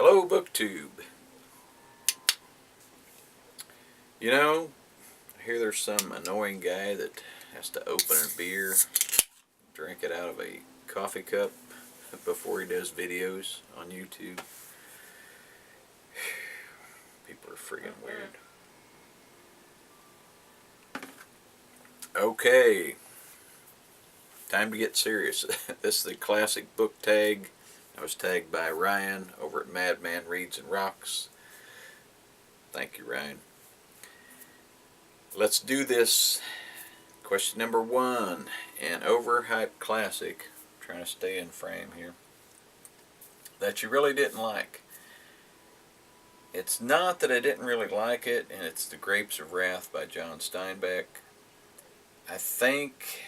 Hello, BookTube. You know, I hear there's some annoying guy that has to open a beer, drink it out of a coffee cup before he does videos on YouTube. People are freaking weird. Okay, time to get serious. This is the classic book tag. I was tagged by Ryan over at Madman Reads and Rocks. Thank you, Ryan. Let's do this. Question number 1. An overhyped classic, trying to stay in frame here, that you really didn't like. It's not that I didn't really like it, and it's The Grapes of Wrath by John Steinbeck. I think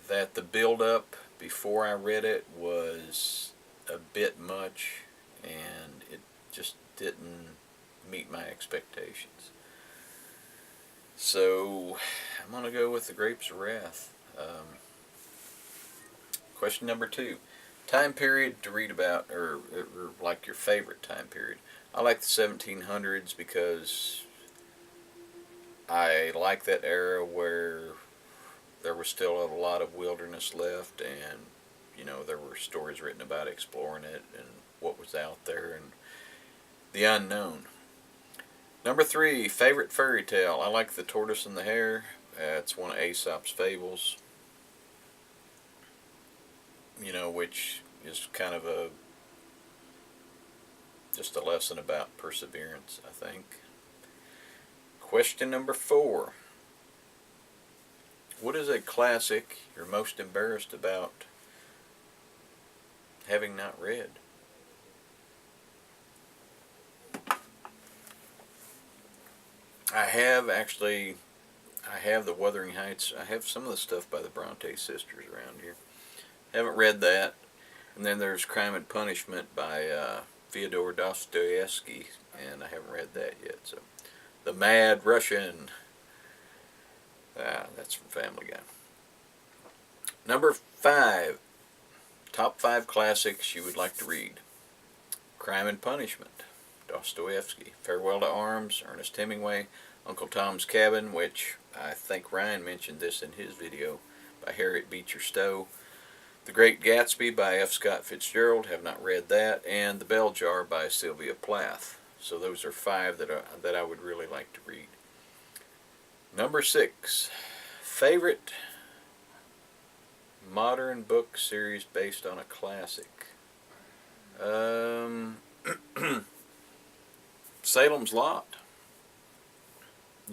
that the build-up before I read it was a bit much, and it just didn't meet my expectations. So I'm going to go with The Grapes of Wrath. Question number 2. Time period to read about, or like your favorite time period. I like the 1700s because I like that era where there was still a lot of wilderness left, and there were stories written about exploring it and what was out there and the unknown. Number 3, favorite fairy tale. I like The Tortoise and the Hare. It's one of Aesop's fables, which is kind of just a lesson about perseverance, I think. Question number 4. What is a classic you're most embarrassed about having not read? I have the Wuthering Heights. I have some of the stuff by the Bronte sisters around here. Haven't read that. And then there's Crime and Punishment by Fyodor Dostoevsky, and I haven't read that yet. So, The Mad Russian. That's from Family Guy. Number 5. Top 5 classics you would like to read. Crime and Punishment, Dostoevsky. Farewell to Arms, Ernest Hemingway. Uncle Tom's Cabin, which I think Ryan mentioned this in his video, by Harriet Beecher Stowe. The Great Gatsby by F. Scott Fitzgerald, have not read that. And The Bell Jar by Sylvia Plath. So those are 5 that I would really like to read. Number 6. Favorite modern book series based on a classic. Salem's Lot.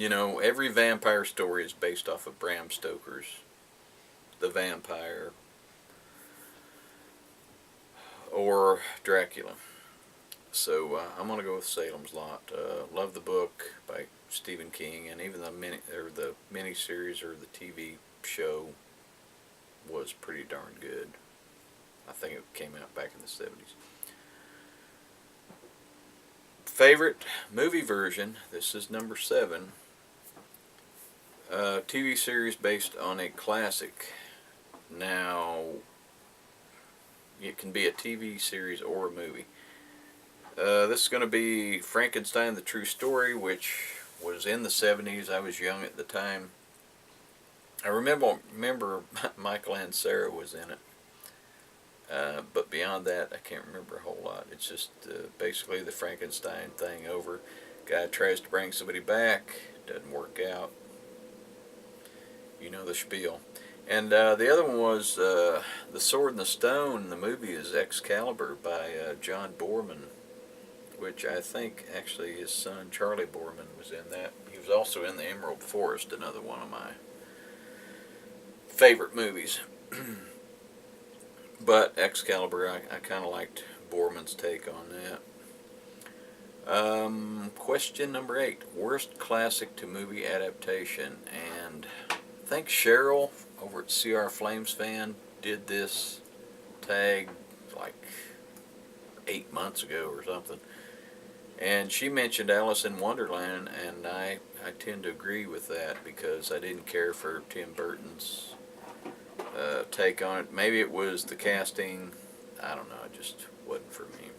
Every vampire story is based off of Bram Stoker's The Vampire or Dracula. So I'm going to go with Salem's Lot. Love the book by Stephen King, and even the miniseries or the TV show was pretty darn good. I think it came out back in the 70s. Favorite movie version. This is number 7. TV series based on a classic. Now, it can be a TV series or a movie. This is going to be Frankenstein, the True Story, which was in the 70s. I was young at the time. I remember Michael and Sarah was in it. But beyond that, I can't remember a whole lot. It's just basically the Frankenstein thing over. Guy tries to bring somebody back, doesn't work out. You know the spiel. And the other one was The Sword and the Stone. The movie is Excalibur by John Boorman, which I think actually his son Charlie Boorman was in that. He was also in The Emerald Forest, another one of my favorite movies. But Excalibur, I kind of liked Boorman's take on that. Question number 8. Worst classic to movie adaptation. And I think Cheryl over at CR Flames Fan did this tag like 8 months ago or something. And she mentioned Alice in Wonderland, and I tend to agree with that because I didn't care for Tim Burton's take on it. Maybe it was the casting. I don't know. It just wasn't for me.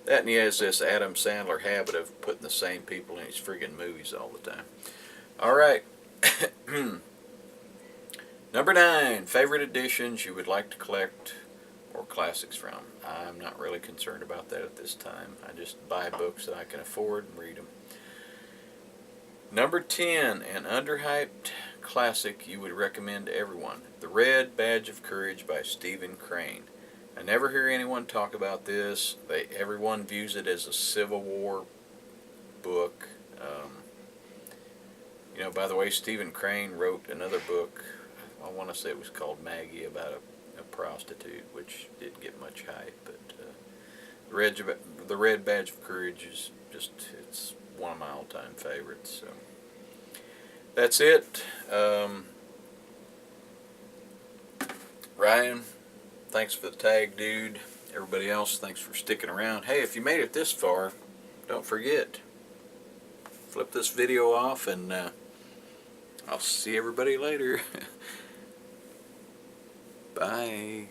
That, and he has this Adam Sandler habit of putting the same people in his friggin' movies all the time. Alright. Number 9. Favorite editions you would like to collect or classics from. I'm not really concerned about that at this time. I just buy books that I can afford and read them. Number 10. An underhyped classic you would recommend to everyone. The Red Badge of Courage by Stephen Crane. I never hear anyone talk about this. Everyone views it as a Civil War book. By the way, Stephen Crane wrote another book. I want to say it was called Maggie, about a prostitute, which didn't get much hype. But the Red Badge of Courage is it's one of my all-time favorites. So that's it. Ryan, thanks for the tag, dude. Everybody else, thanks for sticking around. Hey, if you made it this far, don't forget, flip this video off, and I'll see everybody later. Bye.